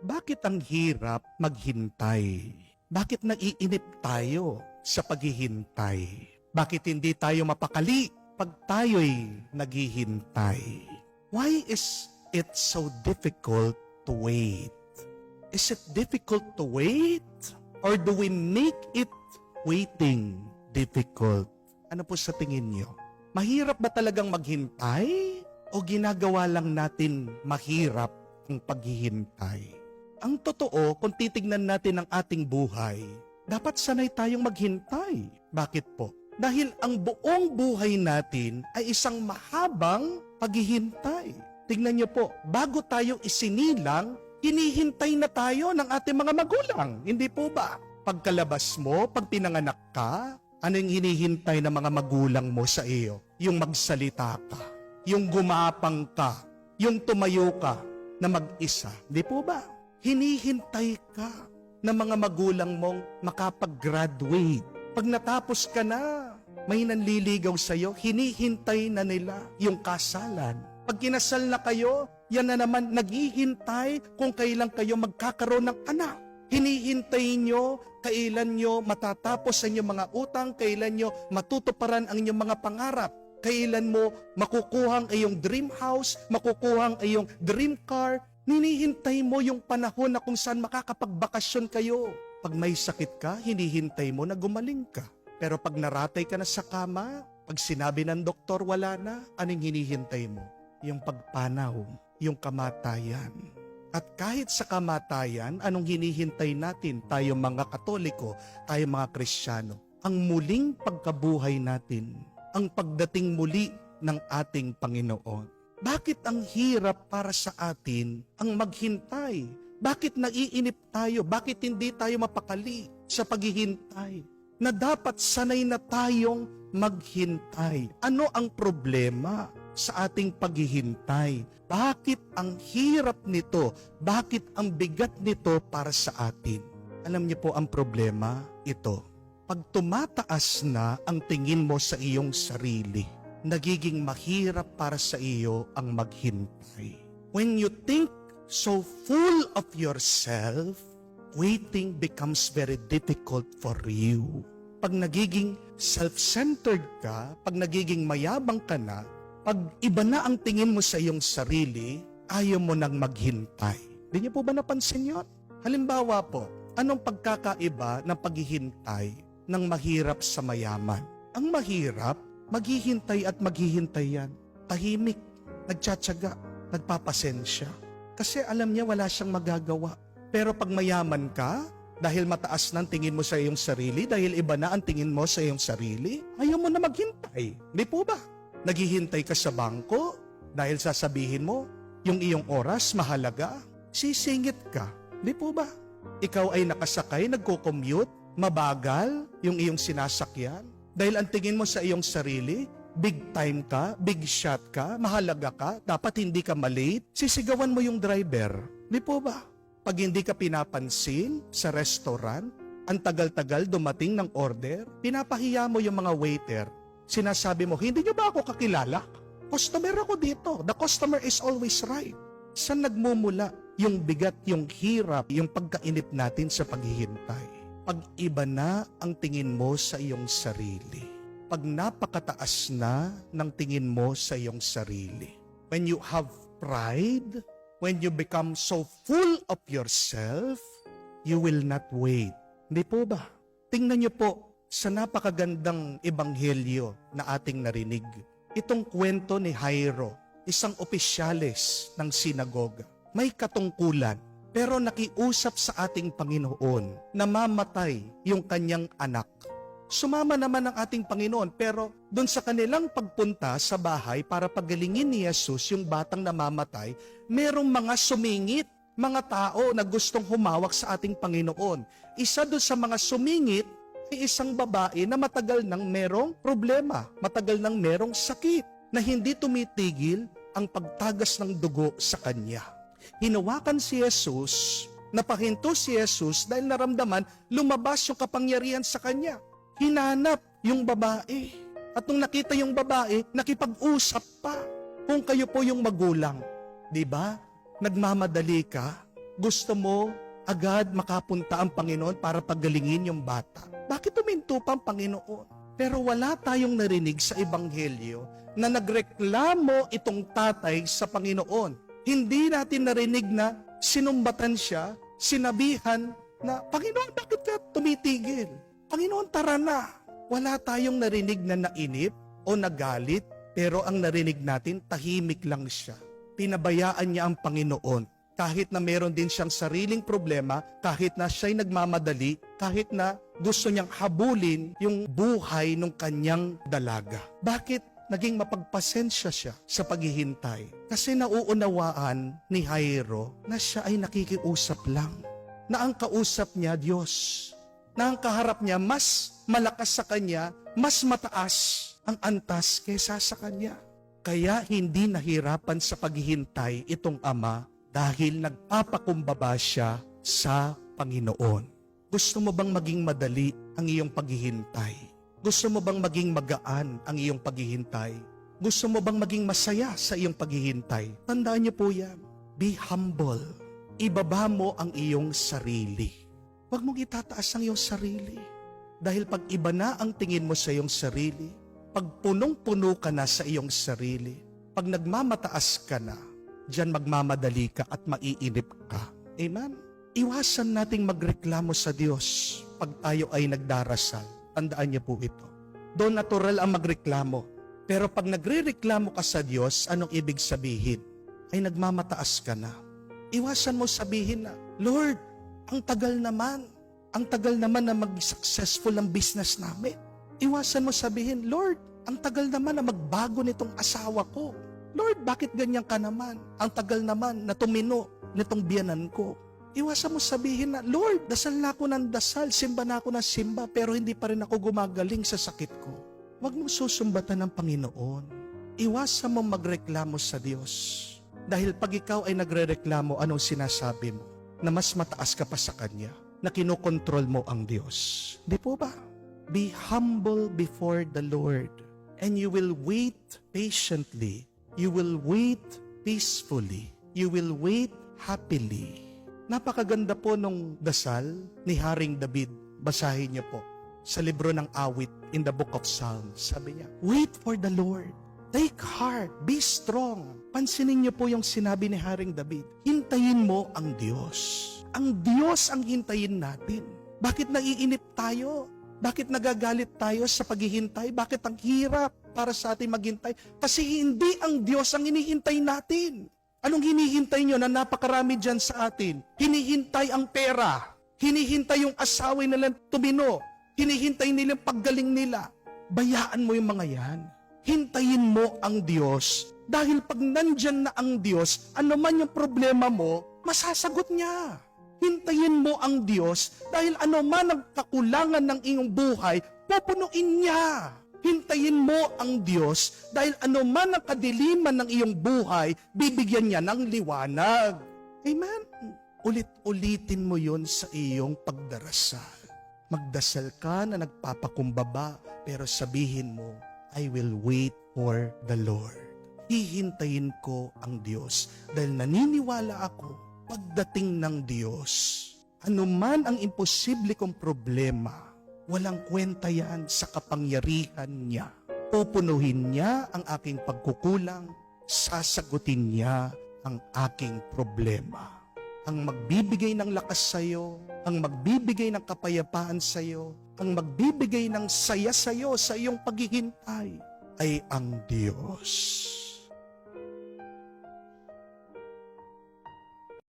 Bakit ang hirap maghintay? Bakit naiinip tayo sa paghihintay? Bakit hindi tayo mapakali pag tayo'y naghihintay? Why is it so difficult to wait? Is it difficult to wait? Or do we make it waiting difficult? Ano po sa tingin nyo? Mahirap ba talagang maghintay? O ginagawa lang natin mahirap ang paghihintay? Ang totoo, kung titignan natin ang ating buhay, dapat sanay tayong maghintay. Bakit po? Dahil ang buong buhay natin ay isang mahabang paghihintay. Tingnan niyo po, bago tayo isinilang, hinihintay na tayo ng ating mga magulang. Hindi po ba? Pagkalabas mo, pag pinanganak ka, ano yung hinihintay ng mga magulang mo sa iyo? Yung magsalita ka, yung gumapang ka, yung tumayo ka na mag-isa. Hindi po ba? Hinihintay ka ng mga magulang mong makapag-graduate. Pag natapos ka na, may nanliligaw sa'yo, hinihintay na nila yung kasalan. Pag kinasal na kayo, yan na naman naghihintay kung kailan kayo magkakaroon ng anak. Hinihintay nyo, kailan nyo matatapos ang inyong mga utang, kailan nyo matutuparan ang inyong mga pangarap, kailan mo makukuha ang iyong dream house, makukuha ang iyong dream car. Hinihintay mo yung panahon na kung saan makakapagbakasyon kayo. Pag may sakit ka, hinihintay mo na gumaling ka. Pero pag naratay ka na sa kama, pag sinabi ng doktor wala na, anong hinihintay mo? Yung pagpanaw, yung kamatayan. At kahit sa kamatayan, anong hinihintay natin, tayo mga Katoliko, tayo mga Kristiyano? Ang muling pagkabuhay natin, ang pagdating muli ng ating Panginoon. Bakit ang hirap para sa atin ang maghintay? Bakit naiinip tayo? Bakit hindi tayo mapakali sa paghihintay? Na dapat sanay na tayong maghintay. Ano ang problema sa ating paghihintay? Bakit ang hirap nito? Bakit ang bigat nito para sa atin? Alam niyo po ang problema? Ito. Pag tumataas na ang tingin mo sa iyong sarili, nagiging mahirap para sa iyo ang maghintay. When you think so full of yourself, waiting becomes very difficult for you. Pag nagiging self-centered ka, pag nagiging mayabang ka na, pag iba na ang tingin mo sa iyong sarili, ayaw mo nang maghintay. Di niyo po ba napansin yun? Halimbawa po, anong pagkakaiba ng paghihintay ng mahirap sa mayaman? Ang mahirap, maghihintay at maghihintay yan. Tahimik, nagtsatsaga, nagpapasensya. Kasi alam niya wala siyang magagawa. Pero pag mayaman ka, dahil mataas na ang tingin mo sa iyong sarili, dahil iba na ang tingin mo sa iyong sarili, ayaw mo na maghintay. Di po ba? Naghihintay ka sa bangko, dahil sasabihin mo, yung iyong oras mahalaga, sisingit ka. Di po ba? Ikaw ay nakasakay, nagko-commute, mabagal yung iyong sinasakyan, dahil ang tingin mo sa iyong sarili, big time ka, big shot ka, mahalaga ka, dapat hindi ka malate, sisigawan mo yung driver. Di po ba? Pag hindi ka pinapansin sa restaurant, ang tagal-tagal dumating ng order, pinapahiya mo yung mga waiter. Sinasabi mo, hindi niyo ba ako kakilala? Customer ako dito. The customer is always right. Saan nagmumula yung bigat, yung hirap, yung pagkainip natin sa paghihintay? Pag iba na ang tingin mo sa iyong sarili. Pag napakataas na ng tingin mo sa iyong sarili. When you have pride, when you become so full of yourself, you will not wait. Hindi po ba? Tingnan niyo po sa napakagandang ebanghelyo na ating narinig. Itong kwento ni Jairo, isang opisyales ng sinagoga. May katungkulan. Pero nakiusap sa ating Panginoon na mamatay yung kanyang anak. Sumama naman ang ating Panginoon pero doon sa kanilang pagpunta sa bahay para pagalingin ni Jesus yung batang namamatay, merong mga sumingit, mga tao na gustong humawak sa ating Panginoon. Isa doon sa mga sumingit ay isang babae na matagal nang merong problema, matagal nang merong sakit na hindi tumitigil ang pagtagas ng dugo sa kanya. Hinawakan si Jesus, napahinto si Jesus dahil naramdaman lumabas yung kapangyarihan sa kanya. Hinanap yung babae. At nung nakita yung babae, nakipag-usap pa. Kung kayo po yung magulang, di ba? Nagmamadali ka Gusto mo agad makapunta ang Panginoon para pagalingin yung bata. Bakit huminto pa ang Panginoon? Pero wala tayong narinig sa Ebanghelyo na nagreklamo itong tatay sa Panginoon. Hindi natin narinig na sinumbatan siya, sinabihan na, Panginoon, bakit ka tumitigil? Panginoon, tara na. Wala tayong narinig na nainip o nagalit, pero ang narinig natin, tahimik lang siya. Pinabayaan niya ang Panginoon. Kahit na meron din siyang sariling problema, kahit na siya'y nagmamadali, kahit na gusto niyang habulin yung buhay ng kanyang dalaga. Bakit naging mapagpasensya siya sa paghihintay? Kasi nauunawaan ni Jairo na siya ay nakikiusap lang. Na ang kausap niya, Diyos. Na ang kaharap niya, mas malakas sa kanya, mas mataas ang antas kaysa sa kanya. Kaya hindi nahirapan sa paghihintay itong ama dahil nagpapakumbaba siya sa Panginoon. Gusto mo bang maging madali ang iyong paghihintay? Gusto mo bang maging magaan ang iyong paghihintay? Gusto mo bang maging masaya sa iyong paghihintay? Tandaan niyo po yan. Be humble. Ibaba mo ang iyong sarili. Huwag mong itataas ang iyong sarili. Dahil pag iba na ang tingin mo sa iyong sarili, pag punong-puno ka na sa iyong sarili, pag nagmamataas ka na, diyan magmamadali ka at maiinip ka. Amen? Iwasan nating magreklamo sa Diyos pag tayo ay nagdarasal. Tandaan niyo po ito. Doon natural ang magreklamo. Pero pag nagrereklamo ka sa Diyos, anong ibig sabihin? Ay nagmamataas ka na. Iwasan mo sabihin na, Lord, ang tagal naman. Ang tagal naman na mag-successful ang business namin. Iwasan mo sabihin, Lord, ang tagal naman na magbago nitong asawa ko. Lord, bakit ganyan ka naman? Ang tagal naman na tumino nitong biyanan ko. Iwasan mo sabihin na, Lord, dasal na ako ng dasal, simba na ako ng simba, pero hindi pa rin ako gumagaling sa sakit ko. Huwag mong susumbatan ng Panginoon. Iwasan mo magreklamo sa Diyos. Dahil pag ikaw ay nagrereklamo, anong sinasabi mo? Na mas mataas ka pa sa Kanya, na kinokontrol mo ang Diyos. Di po ba? Be humble before the Lord, and you will wait patiently. You will wait peacefully. You will wait happily. Napakaganda po nung dasal ni Haring David. Basahin niyo po sa libro ng awit in the book of Psalms. Sabi niya, wait for the Lord. Take heart. Be strong. Pansinin niyo po yung sinabi ni Haring David. Hintayin mo ang Diyos. Ang Diyos ang hintayin natin. Bakit naiinip tayo? Bakit nagagalit tayo sa paghihintay? Bakit ang hirap para sa atin maghintay? Kasi hindi ang Diyos ang hinihintay natin. Anong hinihintay nyo na napakarami dyan sa atin? Hinihintay ang pera. Hinihintay yung asawa nilang tumino. Hinihintay nilang paggaling nila. Bayaan mo yung mga yan. Hintayin mo ang Diyos. Dahil pag nandyan na ang Diyos, ano man yung problema mo, masasagot niya. Hintayin mo ang Diyos dahil ano man ang kakulangan ng iyong buhay, pupunuin niya. Hintayin mo ang Diyos dahil ano man ang kadiliman ng iyong buhay, bibigyan niya ng liwanag. Amen? Ulit-ulitin mo yon sa iyong pagdarasal. Magdasal ka na nagpapakumbaba, pero sabihin mo, I will wait for the Lord. Hihintayin ko ang Diyos dahil naniniwala ako pagdating ng Diyos, anuman ang imposible kong problema, walang kwenta yan sa kapangyarihan niya. Pupunuhin niya ang aking pagkukulang, sasagutin niya ang aking problema. Ang magbibigay ng lakas sa iyo, ang magbibigay ng kapayapaan sa iyo, ang magbibigay ng saya sa iyo sa iyong paghihintay ay ang Diyos.